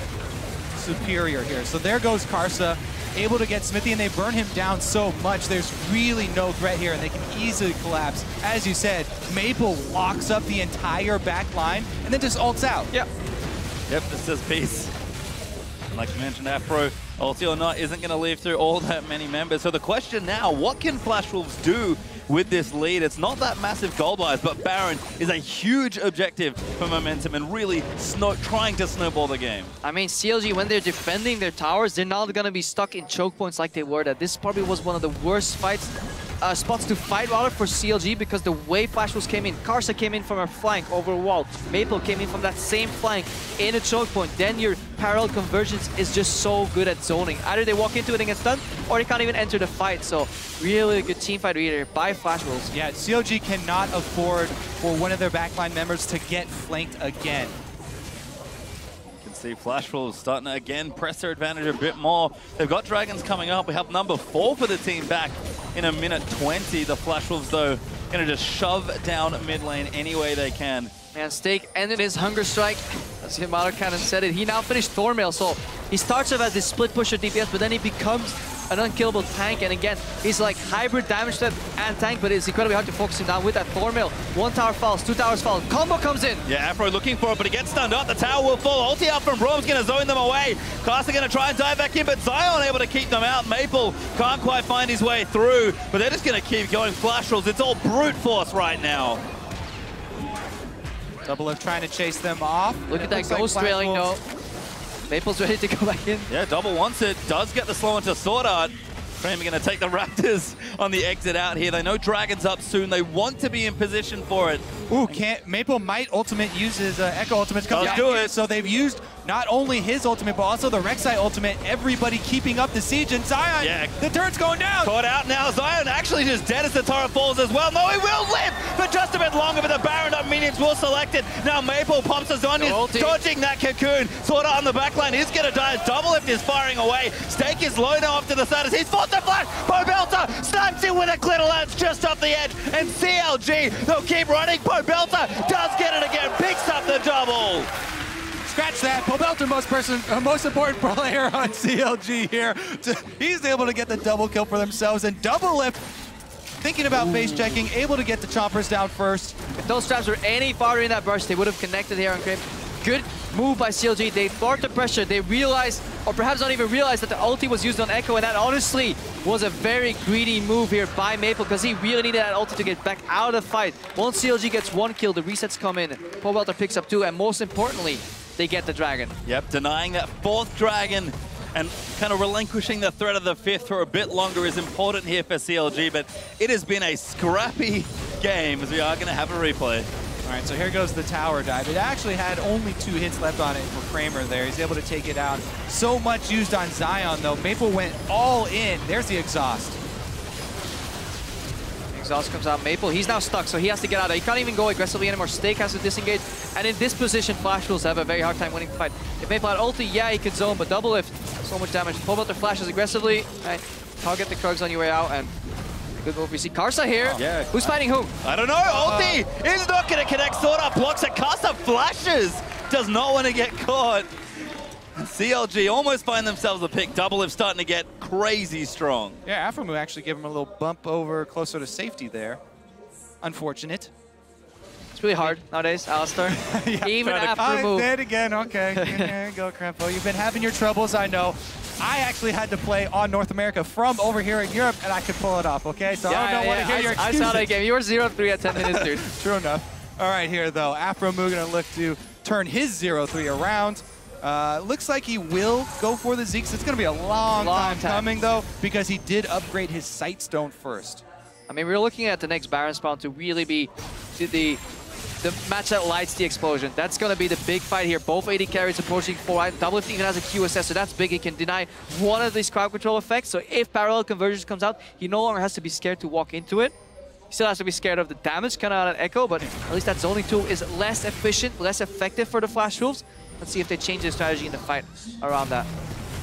superior here. So there goes Karsa, able to get Smithy, and they burn him down so much. There's really no threat here, and they can easily collapse. As you said, Maple locks up the entire back line and then just ults out. Yep, this is Fiss. Like you mentioned, Afro, ulti or not, isn't going to leave through all that many members. So the question now, what can Flash Wolves do with this lead? It's not that massive goal buys, but Baron is a huge objective for momentum and really trying to snowball the game. I mean, CLG, when they're defending their towers, they're not going to be stuck in choke points like they were. This probably was one of the worst spots to fight rather for CLG, because the way Flash Wolves came in, Karsa came in from a flank over a wall, Maple came in from that same flank in a choke point, then your parallel convergence is just so good at zoning. Either they walk into it and get stunned, or they can't even enter the fight. So really good team fight reader by Flash Wolves. Yeah, CLG cannot afford for one of their backline members to get flanked again. See Flash Wolves starting to again press their advantage a bit more. They've got Dragons coming up. We have number 4 for the team back in a minute 20. The Flash Wolves, though, going to just shove down mid lane any way they can. And Stake ended his hunger strike. As Himaro Cannon said it, he now finished Thornmail, so he starts off as this split pusher DPS, but then he becomes an unkillable tank. And again, he's like hybrid damage threat and tank, but it's incredibly hard to focus him down with that Thorn Mail. 1 tower falls, 2 towers fall. Combo comes in. Yeah, Afro looking for it, but he gets stunned up. The tower will fall. Ulti out from Brom's going to zone them away. Caster going to try and dive back in, but Zion able to keep them out. Maple can't quite find his way through, but they're just going to keep going. Flash rolls. It's all brute force right now. Doublelift trying to chase them off. Look at that ghost railing though. Maple's ready to go back in. Yeah, Double wants it. Does get the slow into Sword Art. Kramer going to take the Raptors on the exit out here. They know Dragon's up soon. They want to be in position for it. Ooh, Maple might ultimate use his Echo ultimate to come down do here. it. So they've used not only his ultimate, but also the Rek'Sai ultimate. Everybody keeping up the siege. And Zion, the turn's going down. Caught out now. Zion actually just dead as the turret falls as well. No, he will live for just a bit longer, but the Baron up minions will select it. Now Maple pumps his onions, dodging that cocoon. Sword Art on the backline is going to die. Doublelift is firing away. Stake is low now off to the side as he's forced to flash. Pobelter snipes it with a glitter lance just off the edge. And CLG, they'll keep running. Pobelter does get it again, picks up the double. Scratch that. Pobelter, most important player on CLG here. He's able to get the double kill for themselves. And Doublelift, thinking about face checking, able to get the choppers down first. If those traps were any farther in that burst, they would have connected here on Kramer. Good move by CLG. They thought the pressure. They realized, or perhaps not even realized, that the ulti was used on Echo, and that honestly was a very greedy move here by Maple because he really needed that ulti to get back out of the fight. Once CLG gets 1 kill, the resets come in. Pobelter picks up 2, and most importantly, they get the dragon. Yep, denying that 4th dragon and kind of relinquishing the threat of the 5th for a bit longer is important here for CLG, but it has been a scrappy game as we are going to have a replay. All right, so here goes the tower dive. It actually had only 2 hits left on it for Kramer there. He's able to take it out. So much used on Zion, though. Maple went all in. There's the exhaust. Exhaust comes out. Maple, he's now stuck, so he has to get out. He can't even go aggressively anymore. Stake has to disengage. And in this position, Flash Wolves have a very hard time winning the fight. If Maple had ulti, yeah, he could zone, but Doublelift, so much damage. Pobelter flashes aggressively. Right. Target the Krugs on your way out, and good move. We see Karsa here. Yeah. Who's fighting who? I don't know. Ulti is not going to connect. Sword Art blocks it. Karsa flashes. Does not want to get caught. CLG almost find themselves a pick. Doublelift starting to get crazy strong. Yeah, Afromu actually gave him a little bump over closer to safety there. Unfortunate. It's really hard nowadays, Alistar. Yeah, even Afromu. Dead again. Okay. There you go, Crampo. You've been having your troubles, I know. I actually had to play on North America from over here in Europe, and I could pull it off, okay? So I don't want to hear your excuses. I saw that game. You were 0-3 at 10 minutes, dude. True enough. All right, here, though. Afromu going to look to turn his 0-3 around. Looks like he will go for the Zeeks. It's going to be a long time coming, though, because he did upgrade his Sightstone first. I mean, we're looking at the next Baron spawn to really be the match that lights the explosion. That's going to be the big fight here. Both AD carries approaching 4. Doublelift even has a QSS, so that's big. He can deny one of these crowd control effects. So if parallel convergence comes out, he no longer has to be scared to walk into it. He still has to be scared of the damage coming out of Echo, but at least that zoning tool is less efficient, less effective for the Flash Wolves. Let's see if they change their strategy in the fight around that.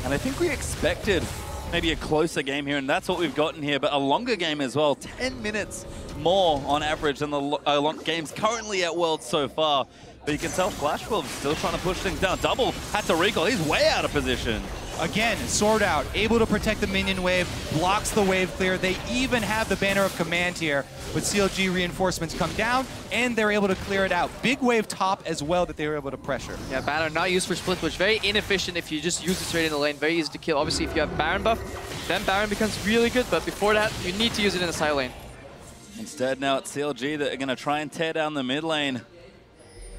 And I think we expected maybe a closer game here, and that's what we've gotten here, but a longer game as well. 10 minutes more on average than the games currently at Worlds so far. But you can tell Flash Wolves still trying to push things down. Double had to recall. He's way out of position. Again, Sword Out, able to protect the minion wave, blocks the wave clear. They even have the banner of command here, but CLG reinforcements come down, and they're able to clear it out. Big wave top as well that they were able to pressure. Yeah, banner not used for split push. Very inefficient if you just use it straight in the lane. Very easy to kill. Obviously, if you have Baron buff, then Baron becomes really good, but before that, you need to use it in the side lane. Instead, now it's CLG that are going to try and tear down the mid lane.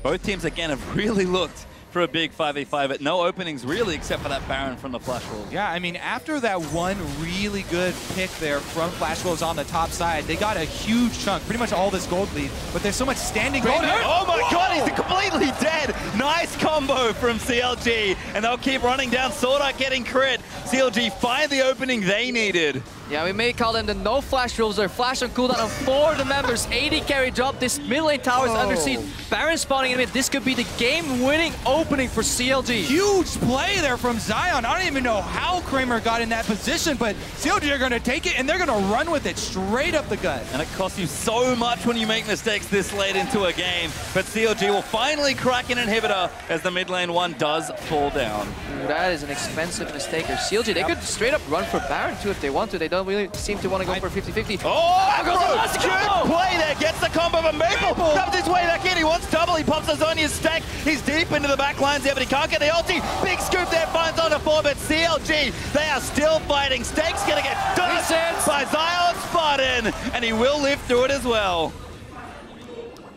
Both teams, again, have really looked for a big 5v5 at no openings really except for that Baron from the Flash Wolves. Yeah, I mean, after that one really good pick there from Flash Wolves on the top side, they got a huge chunk, pretty much all this gold lead, but there's so much standing gold. Oh my god, he's completely dead! Nice combo from CLG, and they'll keep running down. Sword Art getting crit. CLG find the opening they needed. Yeah, we may call them the no flash rules. They're flash on cooldown on 4 of the members. 80 carry drop. This mid lane tower is under siege. Baron spawning in mid. This could be the game-winning opening for CLG. Huge play there from Zion. I don't even know how Kramer got in that position, but CLG are going to take it and they're going to run with it straight up the gut. And it costs you so much when you make mistakes this late into a game. But CLG will finally crack an inhibitor as the mid lane one does fall down. That is an expensive mistake. CLG, they could straight up run for Baron too if they want to. They don't really seem to want to go for 50-50. Oh, good play there. Gets the combo of Maple. Comes his way back in. He wants double. He pops his Zonya's stack. He's deep into the back lines there, but he can't get the ulti. Big scoop there. Finds on the 4, but CLG, they are still fighting. Stake's going to get done by Zion Spartan, and he will live through it as well.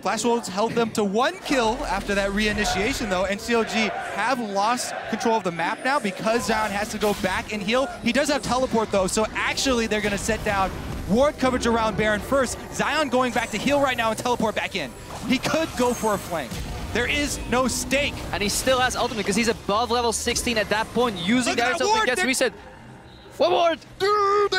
Flash Wolves held them to 1 kill after that reinitiation though, and CLG have lost control of the map now because Zion has to go back and heal. He does have teleport though, so actually they're going to set down ward coverage around Baron first. Zion going back to heal right now and teleport back in. He could go for a flank. There is no stake. And he still has ultimate because he's above level 16 at that point, using that until he gets reset. What ward? Dude,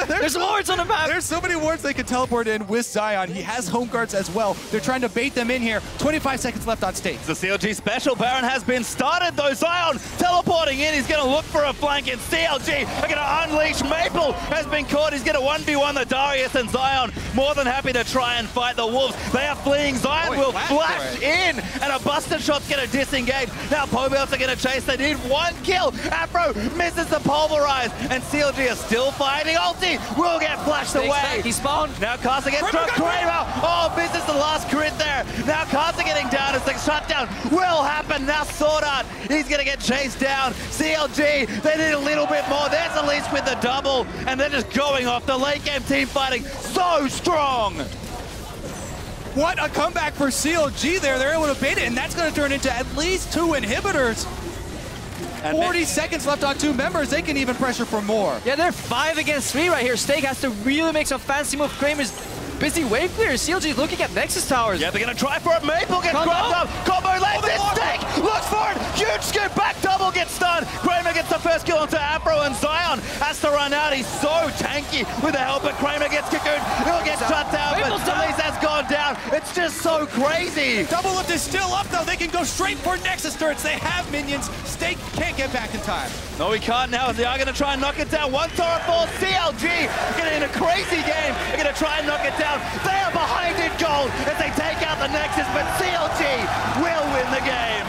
there's wards on the map. There's so many wards they can teleport in with Zion. He has home guards as well. They're trying to bait them in here. 25 seconds left on stake. The CLG special Baron has been started though. Zion teleporting in. He's going to look for a flank, and CLG are going to unleash. Maple has been caught. He's going to 1v1 the Darius, and Zion more than happy to try and fight the Wolves. They are fleeing. Zion will flash in, and a Buster Shot's going to disengage. Now Pobelts are going to chase. They need 1 kill. Afro misses the pulverize. And CLG are still fighting. Ulti will get flashed away. He spawned. Now Carter gets struck. Kramer. Oh, misses the last crit there. Now Carter getting down as the shutdown will happen. Now Sword Art, he's going to get chased down. CLG, they need a little bit more. There's at least with the double. And they're just going off. The late game team fighting so strong. What a comeback for CLG there. They're able to bait it, and that's going to turn into at least 2 inhibitors. And 40 seconds left on 2 members. They can even pressure for more. Yeah, they're 5 against 3 right here. Stake has to really make some fancy move. Kramer's busy wave clear. CLG is looking at Nexus towers. Yeah, they're going to try for it. Maple gets grabbed up. Combo lands it. Stake looks for it. Huge scoop back. Double gets stunned. Kramer gets the first kill onto Afro, and Zion has to run out. He's so tanky with the help, but Kramer gets cocooned. He'll get shut down, but at least that's gone down. It's just so crazy. Double lift is still up though. They can go straight for Nexus turrets. They have minions. Stake can't get back in time. No, he can't now. They are going to try and knock it down. 1 turret falls. CLG getting in a crazy game. They're going to try and knock it down. They are behind in gold as they take out the Nexus, but CLG will win the game.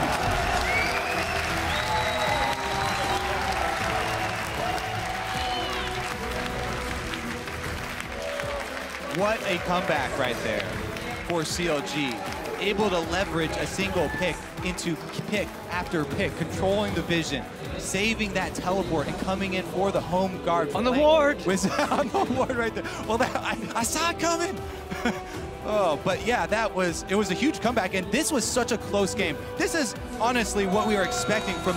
What a comeback right there for CLG. Able to leverage a single pick into pick after pick, controlling the vision, saving that teleport, and coming in for the home guard. On the ward! On the ward right there. Well, I saw it coming. Oh, but yeah, it was a huge comeback, and this was such a close game. This is honestly what we were expecting from